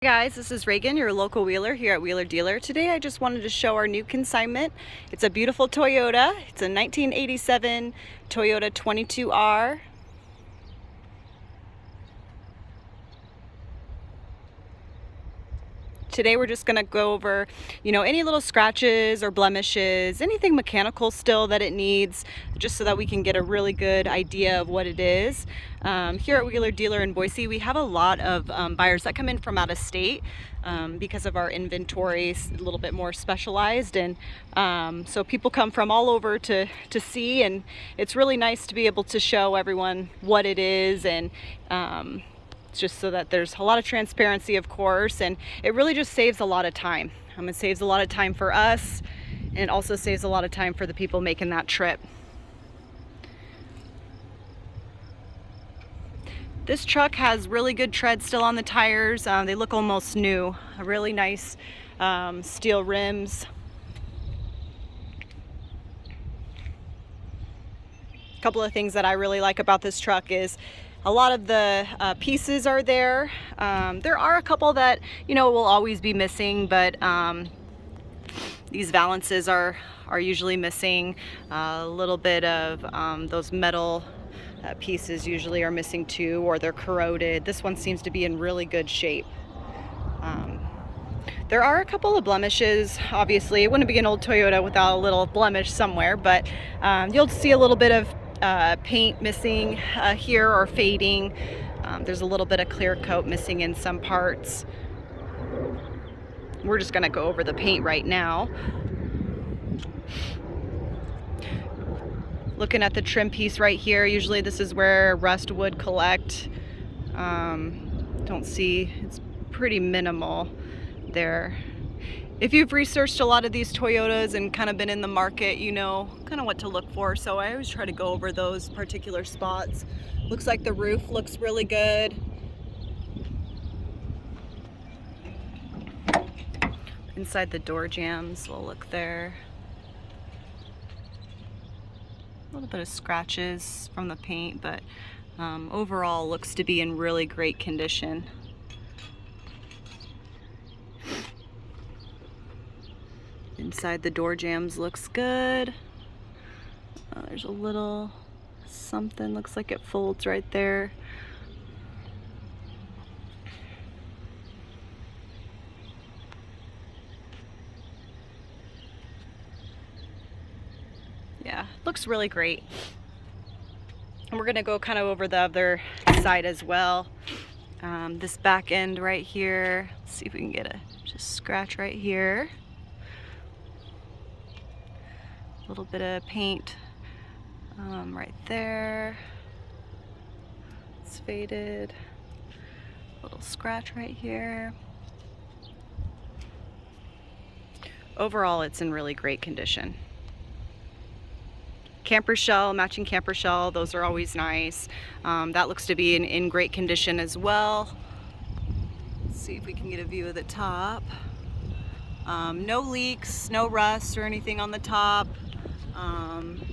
Hey guys, this is Reagan, your local wheeler here at Wheeler Dealer. Today I just wanted to show our new consignment. It's a beautiful Toyota. It's a 1987 Toyota 22R. Today we're just going to go over, any little scratches or blemishes, anything mechanical still that it needs, just so that we can get a really good idea of what it is. Here at Wheeler Dealer in Boise, we have a lot of buyers that come in from out of state because of our inventory is a little bit more specialized, and so people come from all over to see, and it's really nice to be able to show everyone what it is, and just so that there's a lot of transparency, of course, and it really just saves a lot of time. It saves a lot of time for us, and it also saves a lot of time for the people making that trip. This truck has really good tread still on the tires. They look almost new. Really nice steel rims. A couple of things that I really like about this truck is a lot of the pieces are there. There are a couple that will always be missing, but these valances are usually missing. A little bit of those metal pieces usually are missing too, or they're corroded. This one seems to be in really good shape. There are a couple of blemishes. Obviously, it wouldn't be an old Toyota without a little blemish somewhere, but you'll see a little bit of paint missing here, or fading. There's a little bit of clear coat missing in some parts. We're just going to go over the paint right now. Looking at the trim piece right here, usually this is where rust would collect. Don't see, it's pretty minimal there. If you've researched a lot of these Toyotas and kind of been in the market, you know kind of what to look for. So I always try to go over those particular spots. Looks like the roof looks really good. Inside the door jambs, we'll look there. A little bit of scratches from the paint, but overall looks to be in really great condition. Inside the door jambs looks good. There's a little something, looks like it folds right there. Yeah, looks really great. And we're gonna go kind of over the other side as well. This back end right here, let's see if we can get a just scratch right here. A little bit of paint right there. It's faded. A little scratch right here. Overall, it's in really great condition. Camper shell, matching camper shell, those are always nice. That looks to be in great condition as well. Let's see if we can get a view of the top. No leaks, no rust or anything on the top.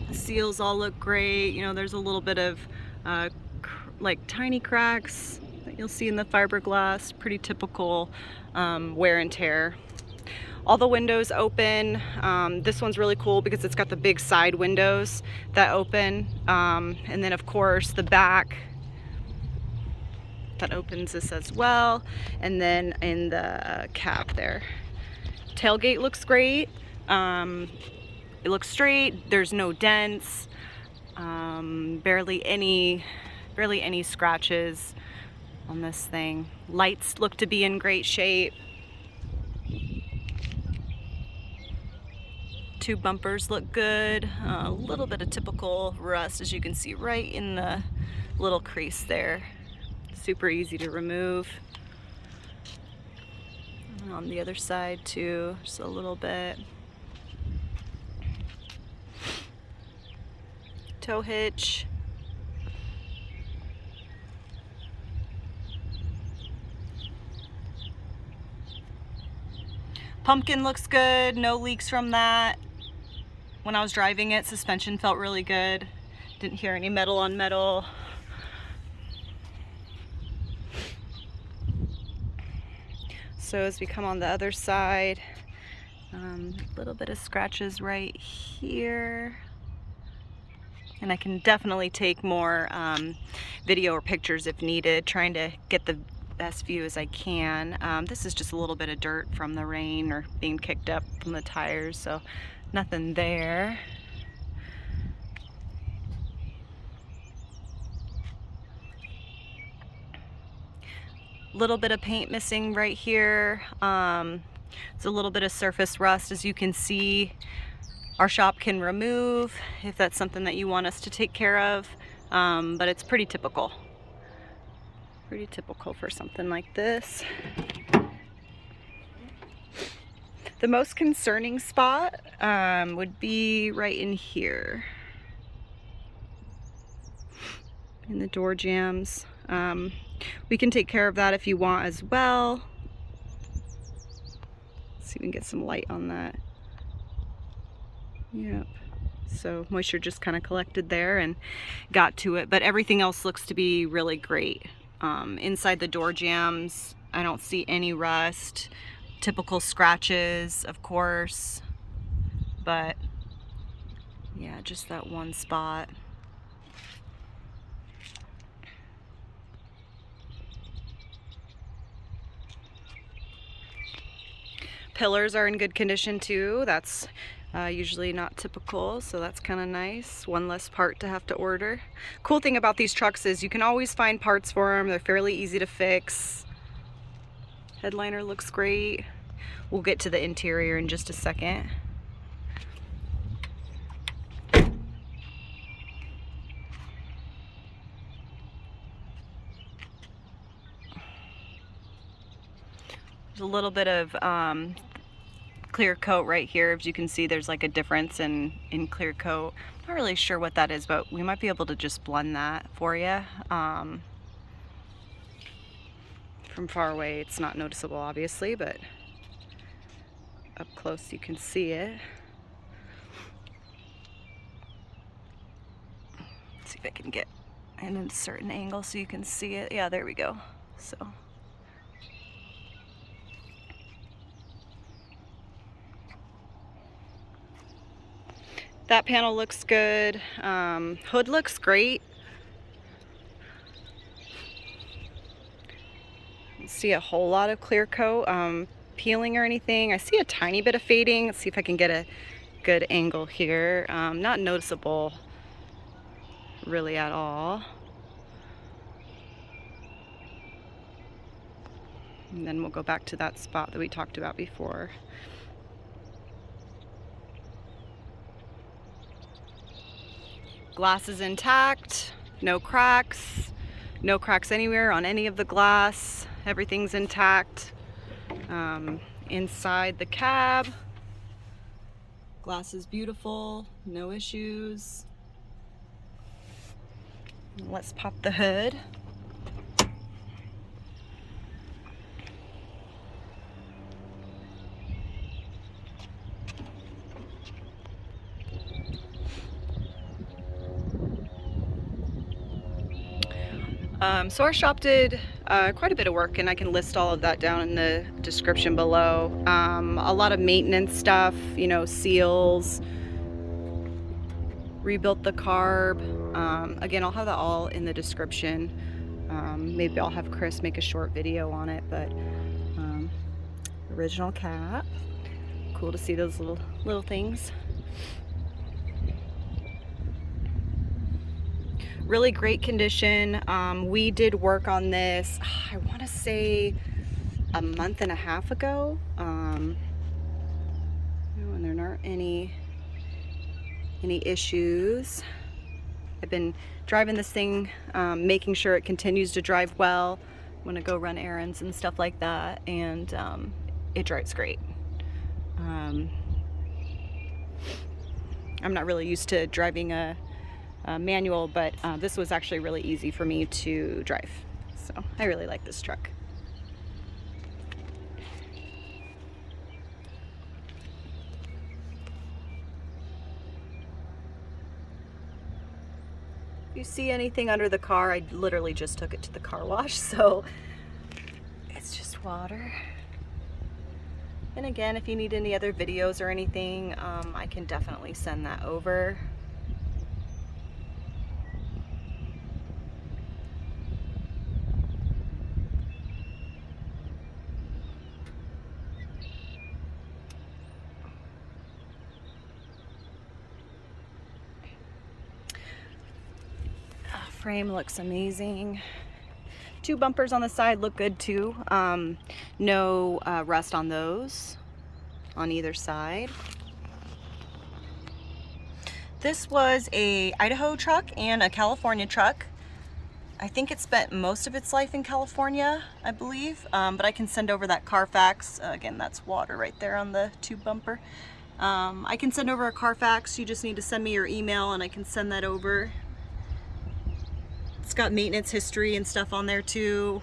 The seals all look great. There's a little bit of like tiny cracks that you'll see in the fiberglass. Pretty typical wear and tear. All the windows open. This one's really cool because it's got the big side windows that open. And then of course the back that opens this as well. And then in the cap there. Tailgate looks great. It looks straight. There's no dents. Barely any scratches on this thing. Lights look to be in great shape. Two bumpers look good. A little bit of typical rust, as you can see right in the little crease there. Super easy to remove. And on the other side too, just a little bit. Tow hitch. Pumpkin looks good, no leaks from that. When I was driving it, suspension felt really good. Didn't hear any metal on metal. So as we come on the other side, a little bit of scratches right here. And I can definitely take more video or pictures if needed, trying to get the best view as I can. This is just a little bit of dirt from the rain or being kicked up from the tires, so nothing there. Little bit of paint missing right here. It's a little bit of surface rust, as you can see. Our shop can remove if that's something that you want us to take care of, but it's pretty typical. Pretty typical for something like this. The most concerning spot would be right in here, in the door jambs. We can take care of that if you want as well. Let's see if we can get some light on that. Yep. So moisture just kind of collected there and got to it, but everything else looks to be really great. Inside the door jambs, I don't see any rust. Typical scratches, of course, but yeah, just that one spot. Pillars are in good condition too. That's usually not typical, so that's kind of nice. One less part to have to order. Cool thing about these trucks is you can always find parts for them. They're fairly easy to fix. Headliner looks great. We'll get to the interior in just a second. There's a little bit of clear coat right here. As you can see, there's like a difference in clear coat. Not really sure what that is, but we might be able to just blend that for you. From far away it's not noticeable, obviously, but up close you can see it. Let's see if I can get in a certain angle so you can see it. Yeah, there we go. So that panel looks good. Hood looks great. Don't see a whole lot of clear coat peeling or anything. I see a tiny bit of fading. Let's see if I can get a good angle here. Not noticeable really at all. And then we'll go back to that spot that we talked about before. Glass is intact, no cracks anywhere on any of the glass. Everything's intact. Inside the cab, glass is beautiful, no issues. Let's pop the hood. So our shop did quite a bit of work, and I can list all of that down in the description below. A lot of maintenance stuff, you know, seals, rebuilt the carb. Again, I'll have that all in the description. Maybe I'll have Chris make a short video on it, but original cap. Cool to see those little things. Really great condition. We did work on this, I want to say a month and a half ago. And there aren't any issues. I've been driving this thing, making sure it continues to drive well when I go run errands and stuff like that, and it drives great. I'm not really used to driving a manual, but this was actually really easy for me to drive, so I really like this truck. If you see anything under the car, I literally just took it to the car wash, so it's just water. And again, if you need any other videos or anything, I can definitely send that over. Frame looks amazing. Two bumpers on the side look good too. No rust on those on either side. This was a Idaho truck and a California truck. I think it spent most of its life in California, I believe, but I can send over that Carfax. Again, that's water right there on the tube bumper. I can send over a Carfax. You just need to send me your email and I can send that over. It's got maintenance history and stuff on there too.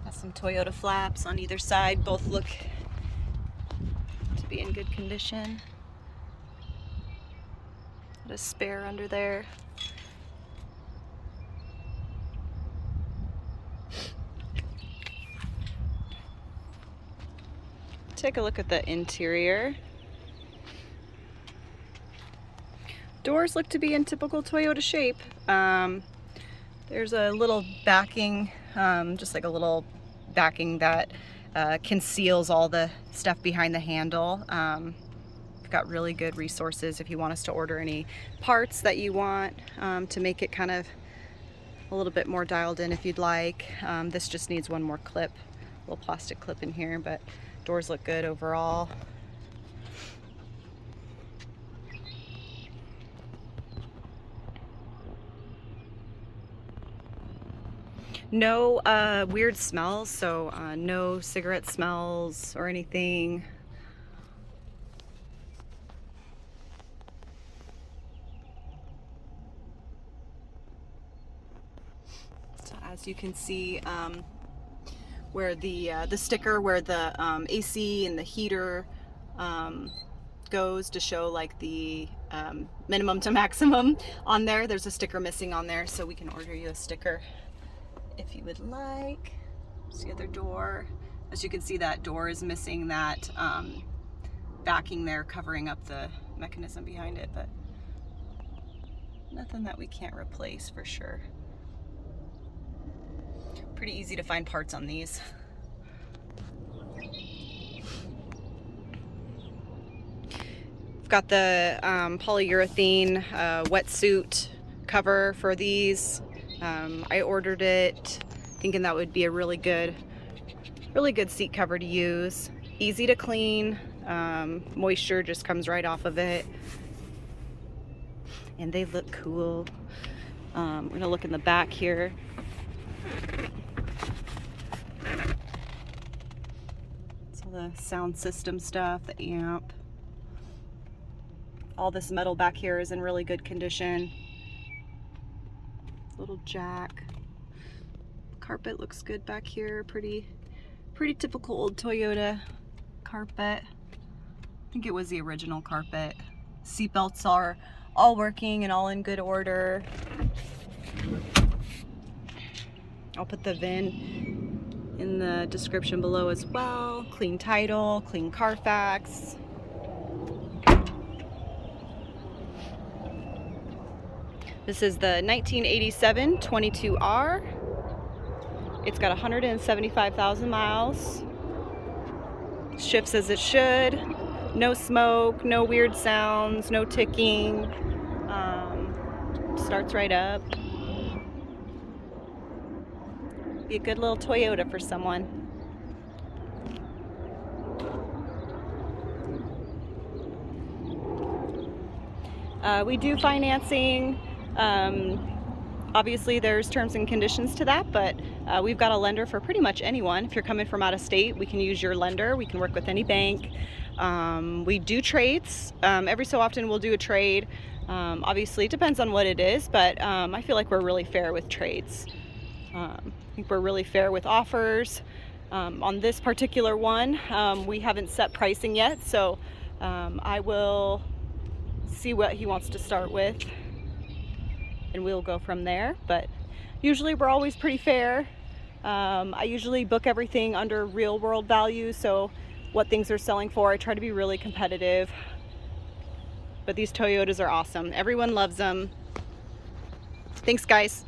Got some Toyota flaps on either side. Both look to be in good condition. Got a spare under there. Take a look at the interior. Doors look to be in typical Toyota shape. There's a little backing, just like a little backing that conceals all the stuff behind the handle. We've got really good resources if you want us to order any parts that you want to make it kind of a little bit more dialed in if you'd like. This just needs one more clip, a little plastic clip in here, but doors look good overall. No weird smells, so no cigarette smells or anything. So as you can see, where the sticker where the AC and the heater goes to show like the minimum to maximum on there, there's a sticker missing on there, so we can order you a sticker if you would like. There's the other door. As you can see, that door is missing that backing there covering up the mechanism behind it, but nothing that we can't replace for sure. Pretty easy to find parts on these. We've got the polyurethane wetsuit cover for these. I ordered it thinking that would be a really good seat cover to use. Easy to clean, moisture just comes right off of it, and they look cool. We're gonna look in the back here. So the sound system stuff, the amp, all this metal back here is in really good condition. Little jack. Carpet looks good back here. Pretty typical old Toyota carpet. I think it was the original carpet. Seatbelts are all working and all in good order. I'll put the VIN in the description below as well. Clean title, clean Carfax. This is the 1987 22R. It's got 175,000 miles. Shifts as it should. No smoke, no weird sounds, no ticking. Starts right up. Be a good little Toyota for someone. We do financing. Obviously there's terms and conditions to that, but we've got a lender for pretty much anyone. If you're coming from out of state, we can use your lender. We can work with any bank. We do trades. Every so often we'll do a trade. Obviously it depends on what it is, but I feel like we're really fair with trades. I think we're really fair with offers. On this particular one, we haven't set pricing yet, so I will see what he wants to start with and we'll go from there. But usually we're always pretty fair. I usually book everything under real world value, so what things are selling for. I try to be really competitive. But these Toyotas are awesome. Everyone loves them. Thanks, guys.